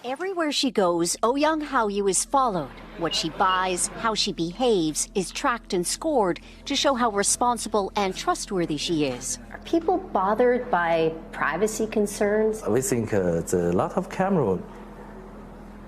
Everywhere she goes, Ouyang Haoyu is followed. What she buys, how she behaves, is tracked and scored to show how responsible and trustworthy she is. Are people bothered by privacy concerns? We think the lot of camera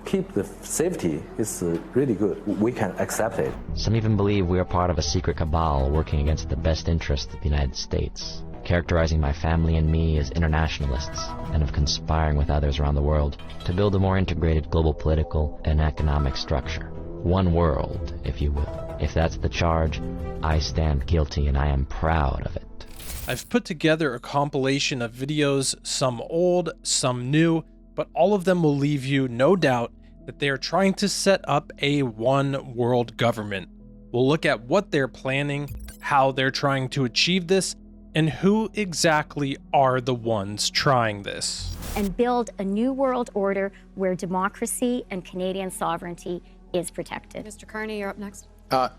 keep the safety is really good. We can accept it. Some even believe we are part of a secret cabal working against the best interests of the United States, characterizing my family and me as internationalists and of conspiring with others around the world to build a more integrated global political and economic structure. One world, if you will. If that's the charge, I stand guilty and I am proud of it. I've put together a compilation of videos, some old, some new, but all of them will leave you no doubt that they are trying to set up a one world government. We'll look at what they're planning, how they're trying to achieve this, and who exactly are the ones trying this. And build a new world order where democracy and Canadian sovereignty is protected. Mr. Carney, you're up next. I'm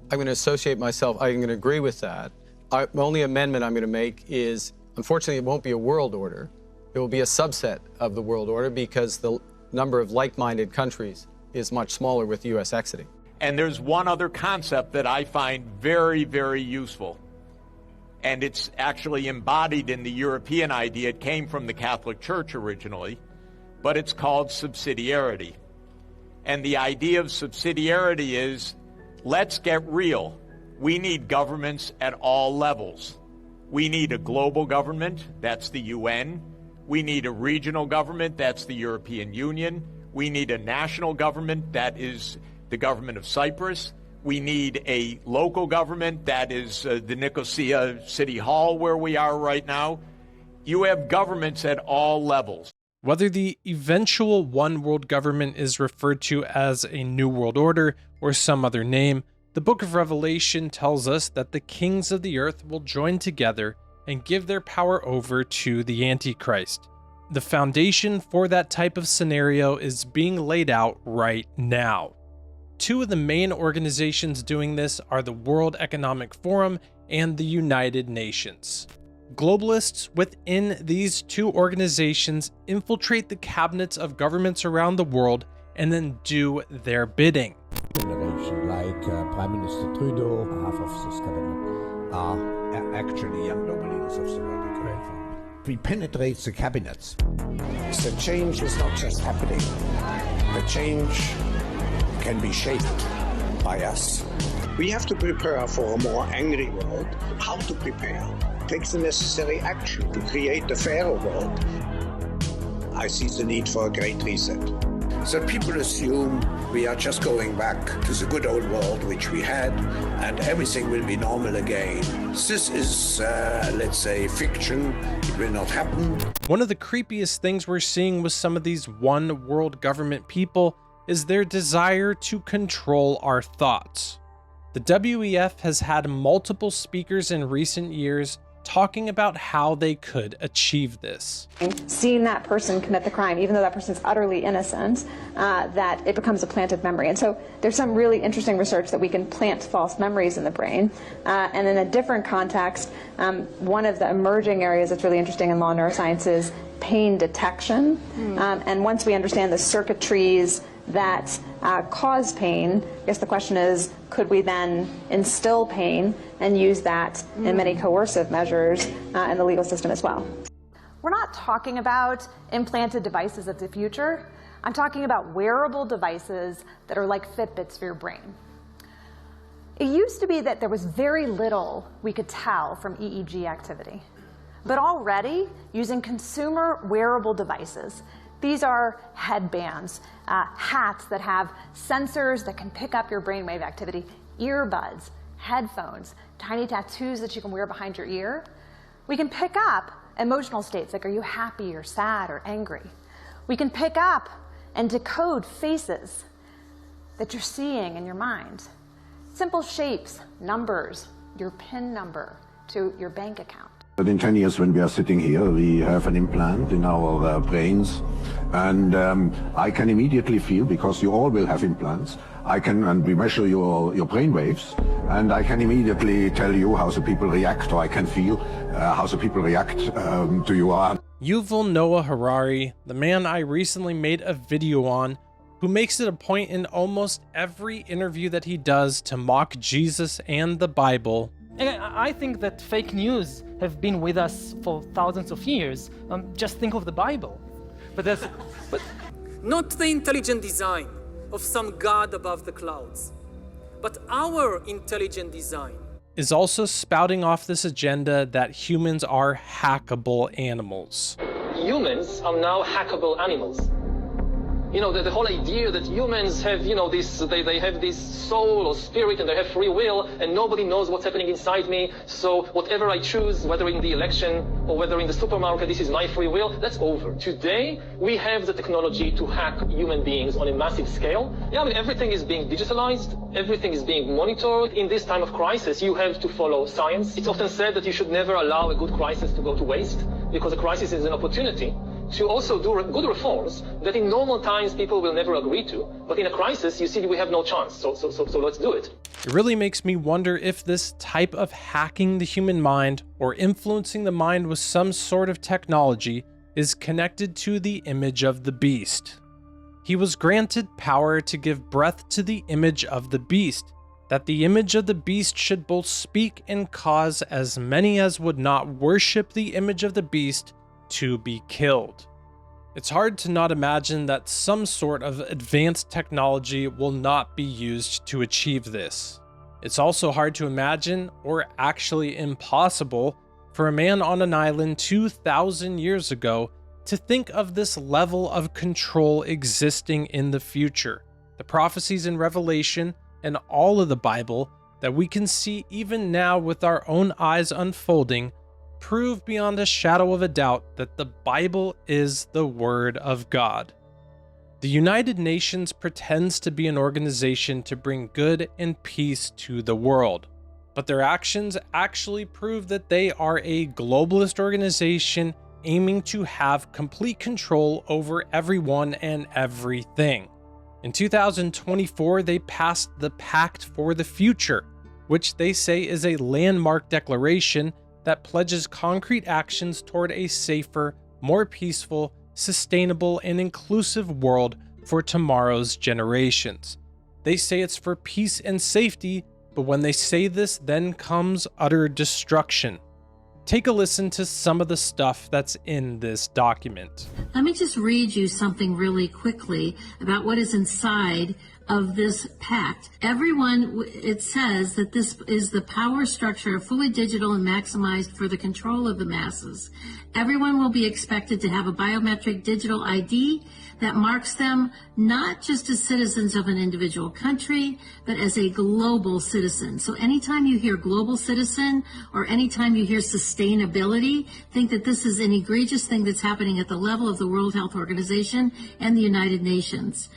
going to associate myself, I'm going to agree with that. The only amendment I'm going to make is, unfortunately, it won't be a world order. It will be a subset of the world order because the number of like-minded countries is much smaller with the U.S. exiting. And there's one other concept that I find very, very useful. And it's actually embodied in the European idea. It came from the Catholic Church originally, but it's called subsidiarity. And the idea of subsidiarity is, let's get real. We need governments at all levels. We need a global government, that's the UN. We need a regional government, that's the European Union. We need a national government, that is the government of Cyprus. We need a local government, that is the Nicosia City Hall where we are right now. You have governments at all levels. Whether the eventual one world government is referred to as a new world order or some other name, the book of Revelation tells us that the kings of the earth will join together and give their power over to the Antichrist. The foundation for that type of scenario is being laid out right now. Two of the main organizations doing this are the World Economic Forum and the United Nations. Globalists within these two organizations infiltrate the cabinets of governments around the world and then do their bidding. Like Prime Minister Trudeau, half of this cabinet are actually young global leaders of the World Economic Forum. We penetrate the cabinets. The change is not just happening. The change can be shaped by us. We have to prepare for a more angry world. How to prepare? Take the necessary action to create a fairer world. I see the need for a great reset. So people assume we are just going back to the good old world which we had and everything will be normal again. This is, let's say, fiction. It will not happen. One of the creepiest things we're seeing with some of these one world government people is their desire to control our thoughts. The WEF has had multiple speakers in recent years talking about how they could achieve this. Seeing that person commit the crime, even though that person is utterly innocent, that it becomes a planted memory. And so there's some really interesting research that we can plant false memories in the brain. And in a different context, one of the emerging areas that's really interesting in law neuroscience is pain detection. And once we understand the circuitries that cause pain, I guess the question is, could we then instill pain and use that in many coercive measures in the legal system as well? We're not talking about implanted devices of the future. I'm talking about wearable devices that are like Fitbits for your brain. It used to be that there was very little we could tell from EEG activity. But already, using consumer wearable devices, these are headbands, hats that have sensors that can pick up your brainwave activity, earbuds, headphones, tiny tattoos that you can wear behind your ear. We can pick up emotional states like, are you happy or sad or angry? We can pick up and decode faces that you're seeing in your mind. Simple shapes, numbers, your PIN number to your bank account. But in 10 years when we are sitting here, we have an implant in our brains, and I can immediately feel, because you all will have implants, and we measure your brain waves, and I can immediately tell you how the people react, or I can feel how the people react to your Yuval Noah Harari, the man I recently made a video on, who makes it a point in almost every interview that he does to mock Jesus and the Bible. I think that fake news have been with us for thousands of years. Just think of the Bible. But not the intelligent design of some god above the clouds, but our intelligent design. Is also spouting off this agenda that humans are hackable animals. Humans are now hackable animals. You know, the whole idea that humans have, you know, they have this soul or spirit and they have free will and nobody knows what's happening inside me. So whatever I choose, whether in the election or whether in the supermarket, this is my free will, that's over. Today, we have the technology to hack human beings on a massive scale. Yeah, I mean, everything is being digitalized. Everything is being monitored. In this time of crisis, you have to follow science. It's often said that you should never allow a good crisis to go to waste because a crisis is an opportunity to also do good reforms that in normal times people will never agree to. But in a crisis, you see we have no chance. So let's do it. It really makes me wonder if this type of hacking the human mind or influencing the mind with some sort of technology is connected to the image of the beast. He was granted power to give breath to the image of the beast, that the image of the beast should both speak and cause as many as would not worship the image of the beast to be killed. It's hard to not imagine that some sort of advanced technology will not be used to achieve this. It's also hard to imagine, or actually impossible, for a man on an island 2,000 years ago to think of this level of control existing in the future. The prophecies in Revelation and all of the Bible that we can see even now with our own eyes unfolding prove beyond a shadow of a doubt that the Bible is the Word of God. The United Nations pretends to be an organization to bring good and peace to the world, but their actions actually prove that they are a globalist organization aiming to have complete control over everyone and everything. In 2024, they passed the Pact for the Future, which they say is a landmark declaration that pledges concrete actions toward a safer, more peaceful, sustainable, and inclusive world for tomorrow's generations. They say it's for peace and safety, but when they say this, then comes utter destruction. Take a listen to some of the stuff that's in this document. Let me just read you something really quickly about what is inside of this pact. Everyone, it says that this is the power structure, fully digital and maximized for the control of the masses. Everyone will be expected to have a biometric digital ID that marks them not just as citizens of an individual country, but as a global citizen. So anytime you hear global citizen or anytime you hear sustainability, think that this is an egregious thing that's happening at the level of the World Health Organization and the United Nations.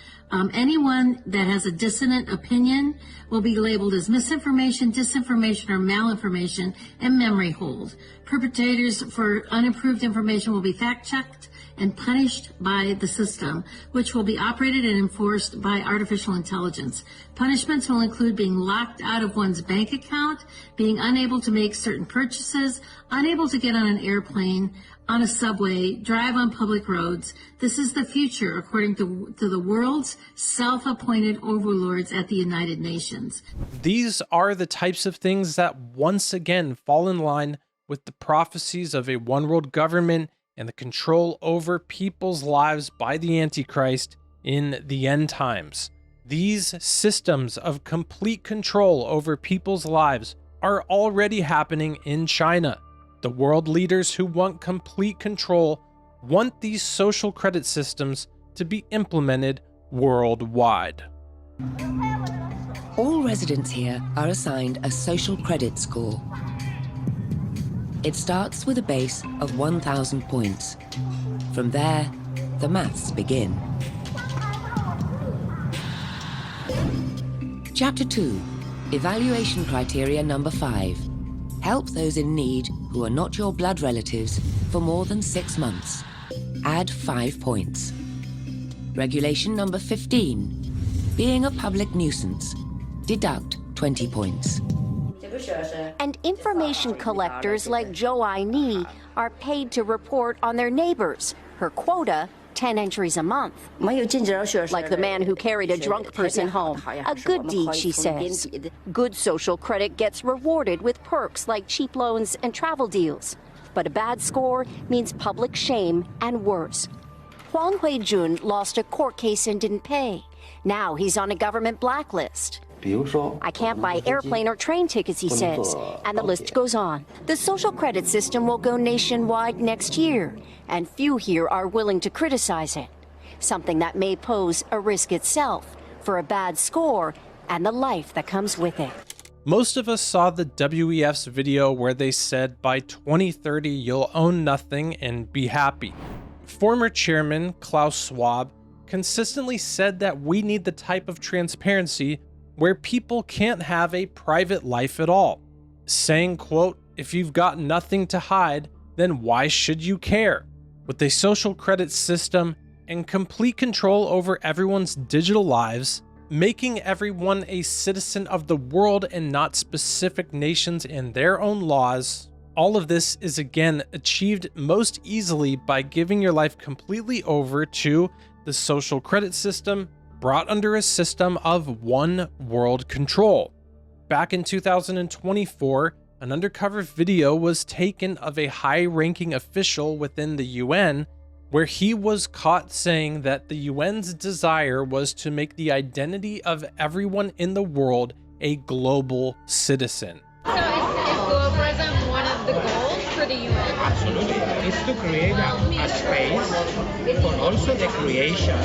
Anyone that has a dissonant opinion will be labeled as misinformation, disinformation, or malinformation and memory hold. Perpetrators for unapproved information will be fact-checked and punished by the system, which will be operated and enforced by artificial intelligence. Punishments will include being locked out of one's bank account, being unable to make certain purchases, unable to get on an airplane, on a subway, drive on public roads. This is the future, according to the world's self-appointed overlords at the United Nations. These are the types of things that once again fall in line with the prophecies of a one-world government and the control over people's lives by the Antichrist in the end times. These systems of complete control over people's lives are already happening in China. The world leaders who want complete control want these social credit systems to be implemented worldwide. All residents here are assigned a social credit score. It starts with a base of 1,000 points. From there, the maths begin. Chapter 2, Evaluation Criteria number 5. Help those in need who are not your blood relatives for more than 6 months. Add 5 points. Regulation number 15. Being a public nuisance. Deduct 20 points. And information collectors like Zhou Aini are paid to report on their neighbors. Her quota, 10 entries a month. Like the man who carried a drunk person home. A good deed, she says. Good social credit gets rewarded with perks like cheap loans and travel deals. But a bad score means public shame and worse. Huang Huijun lost a court case and didn't pay. Now he's on a government blacklist. I can't buy airplane or train tickets, he says, and the list goes on. The social credit system will go nationwide next year, and few here are willing to criticize it, something that may pose a risk itself for a bad score and the life that comes with it. Most of us saw the WEF's video where they said by 2030 you'll own nothing and be happy. Former chairman Klaus Schwab consistently said that we need the type of transparency where people can't have a private life at all, saying, quote, if you've got nothing to hide, then why should you care? With a social credit system and complete control over everyone's digital lives, making everyone a citizen of the world and not specific nations and their own laws, all of this is again achieved most easily by giving your life completely over to the social credit system, brought under a system of one world control. Back in 2024, an undercover video was taken of a high-ranking official within the UN where he was caught saying that the UN's desire was to make the identity of everyone in the world a global citizen. So is globalism one of the goals for the UN? Absolutely. It's to create a space for also the creation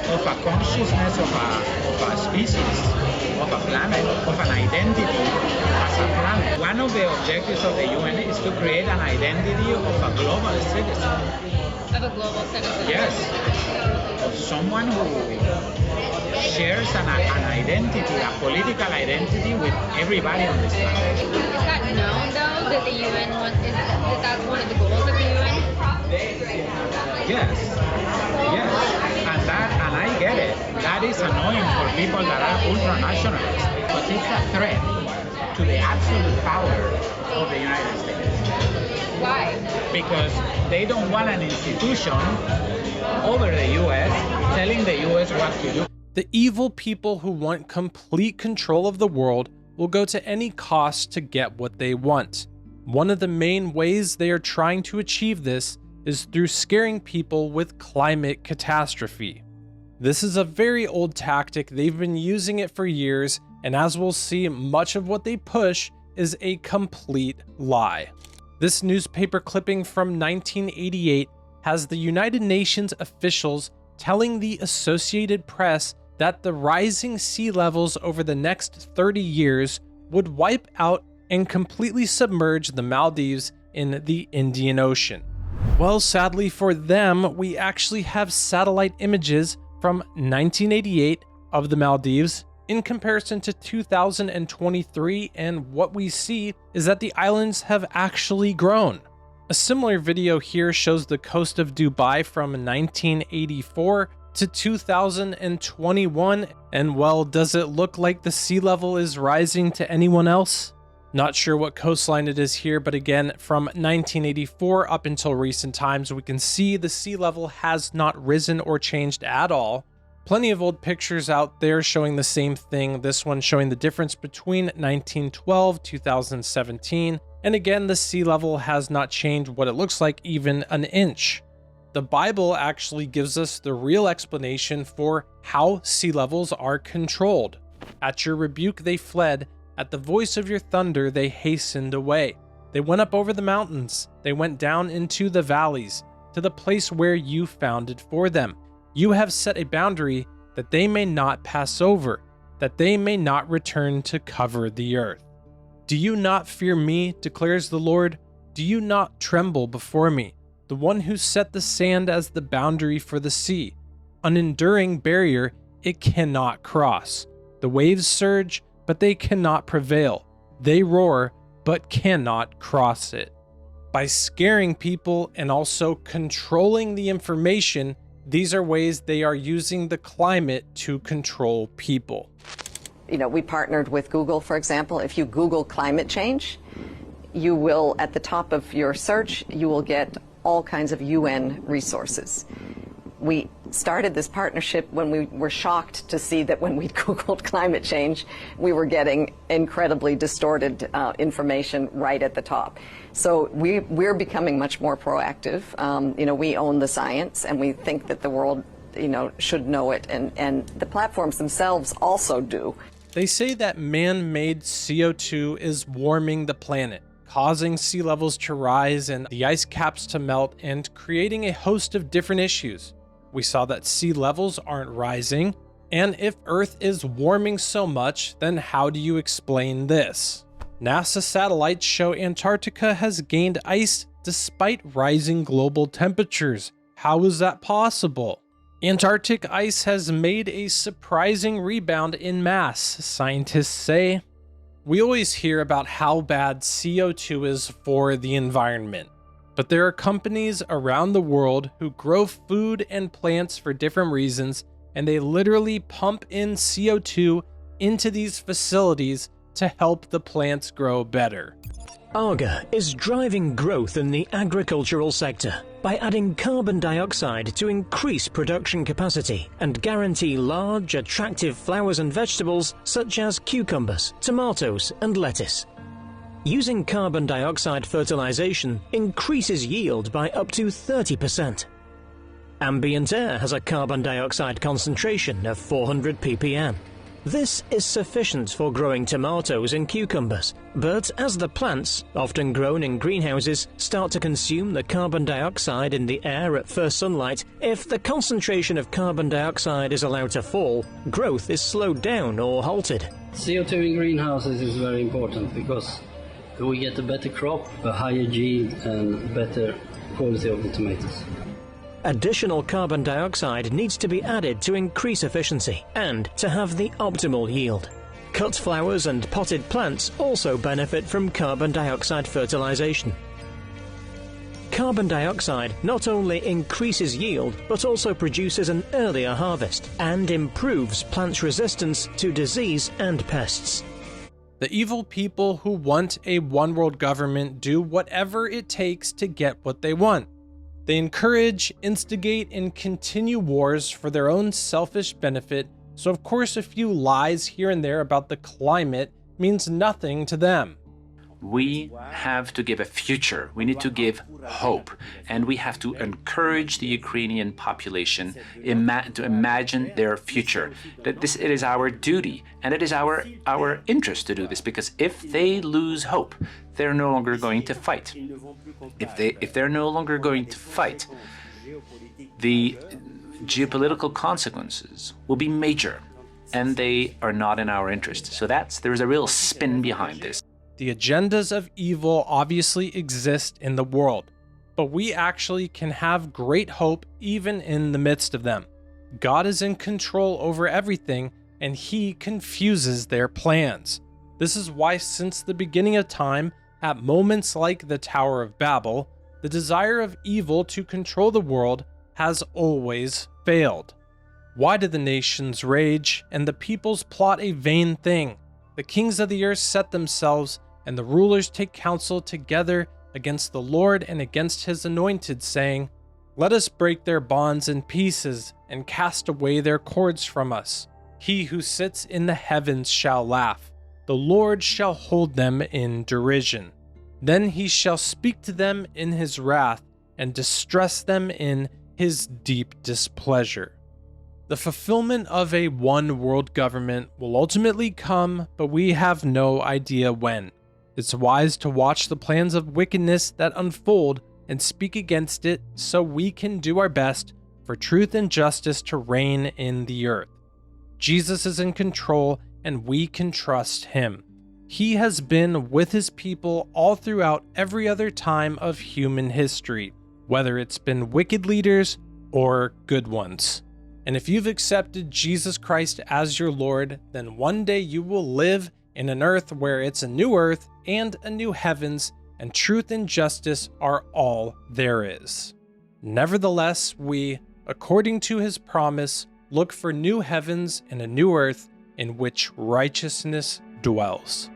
of a consciousness of a species, of a planet, of an identity as a planet. One of the objectives of the UN is to create an identity of a global citizen. Of a global citizen? Yes. Of someone who shares an identity, a political identity with everybody on this planet. Is that known, though, that the UN wants, that that's one of the goals of the UN? Yes. And I get it. That is annoying for people that are ultra-nationalists, but it's a threat to the absolute power of the United States. Why? Because they don't want an institution over the U.S. telling the U.S. what to do. The evil people who want complete control of the world will go to any cost to get what they want. One of the main ways they are trying to achieve this is through scaring people with climate catastrophe. This is a very old tactic, they've been using it for years, and as we'll see, much of what they push is a complete lie. This newspaper clipping from 1988 has the United Nations officials telling the Associated Press that the rising sea levels over the next 30 years would wipe out and completely submerge the Maldives in the Indian Ocean. Well, sadly for them, we actually have satellite images from 1988 of the Maldives in comparison to 2023, and what we see is that the islands have actually grown. A similar video here shows the coast of Dubai from 1984 to 2021, and well, does it look like the sea level is rising to anyone else? Not sure what coastline it is here, but again, from 1984 up until recent times, we can see the sea level has not risen or changed at all. Plenty of old pictures out there showing the same thing, this one showing the difference between 1912, 2017, and again, the sea level has not changed what it looks like even an inch. The Bible actually gives us the real explanation for how sea levels are controlled. At your rebuke they fled, at the voice of your thunder they hastened away. They went up over the mountains, they went down into the valleys, to the place where you founded for them. You have set a boundary that they may not pass over, that they may not return to cover the earth. Do you not fear me, declares the Lord? Do you not tremble before me, the one who set the sand as the boundary for the sea, an enduring barrier it cannot cross? The waves surge, but they cannot prevail. They roar, but cannot cross it. By scaring people and also controlling the information, these are ways they are using the climate to control people. we partnered with Google, for example. If you Google climate change, you will, at the top of your search, you will get all kinds of UN resources. We started this partnership when we were shocked to see that when we Googled climate change, we were getting incredibly distorted information right at the top. So we're becoming much more proactive. We own the science, and we think that the world, should know it, and the platforms themselves also do. They say that man-made CO2 is warming the planet, causing sea levels to rise and the ice caps to melt, and creating a host of different issues. We saw that sea levels aren't rising, and if Earth is warming so much, then how do you explain this? NASA satellites show Antarctica has gained ice despite rising global temperatures. How is that possible? Antarctic ice has made a surprising rebound in mass, scientists say. We always hear about how bad CO2 is for the environment, but there are companies around the world who grow food and plants for different reasons, and they literally pump in CO2 into these facilities to help the plants grow better. ARGA is driving growth in the agricultural sector by adding carbon dioxide to increase production capacity and guarantee large, attractive flowers and vegetables such as cucumbers, tomatoes, and lettuce. Using carbon dioxide fertilization increases yield by up to 30%. Ambient air has a carbon dioxide concentration of 400 ppm. This is sufficient for growing tomatoes and cucumbers, but as the plants, often grown in greenhouses, start to consume the carbon dioxide in the air at first sunlight, if the concentration of carbon dioxide is allowed to fall, growth is slowed down or halted. CO2 in greenhouses is very important because we get a better crop, a higher yield, and better quality of the tomatoes. Additional carbon dioxide needs to be added to increase efficiency and to have the optimal yield. Cut flowers and potted plants also benefit from carbon dioxide fertilization. Carbon dioxide not only increases yield, but also produces an earlier harvest and improves plants' resistance to disease and pests. The evil people who want a one-world government do whatever it takes to get what they want. They encourage, instigate, and continue wars for their own selfish benefit, so of course a few lies here and there about the climate means nothing to them. We have to give a future. We need to give hope. And we have to encourage the Ukrainian population to imagine their future. That it is our duty and it is our interest to do this, because if they lose hope, they're no longer going to fight. If they're no longer going to fight, the geopolitical consequences will be major, and they are not in our interest. So there's a real spin behind this. The agendas of evil obviously exist in the world, but we actually can have great hope even in the midst of them. God is in control over everything, and He confuses their plans. This is why since the beginning of time, at moments like the Tower of Babel, the desire of evil to control the world has always failed. Why do the nations rage and the peoples plot a vain thing? The kings of the earth set themselves, and the rulers take counsel together against the Lord and against His anointed, saying, "Let us break their bonds in pieces and cast away their cords from us. He who sits in the heavens shall laugh. The Lord shall hold them in derision. Then He shall speak to them in His wrath and distress them in His deep displeasure." The fulfillment of a one-world government will ultimately come, but we have no idea when. It's wise to watch the plans of wickedness that unfold and speak against it, so we can do our best for truth and justice to reign in the earth. Jesus is in control, and we can trust Him. He has been with His people all throughout every other time of human history, whether it's been wicked leaders or good ones. And if you've accepted Jesus Christ as your Lord, then one day you will live in an earth where it's a new earth and a new heavens, and truth and justice are all there is. Nevertheless, we, according to His promise, look for new heavens and a new earth in which righteousness dwells.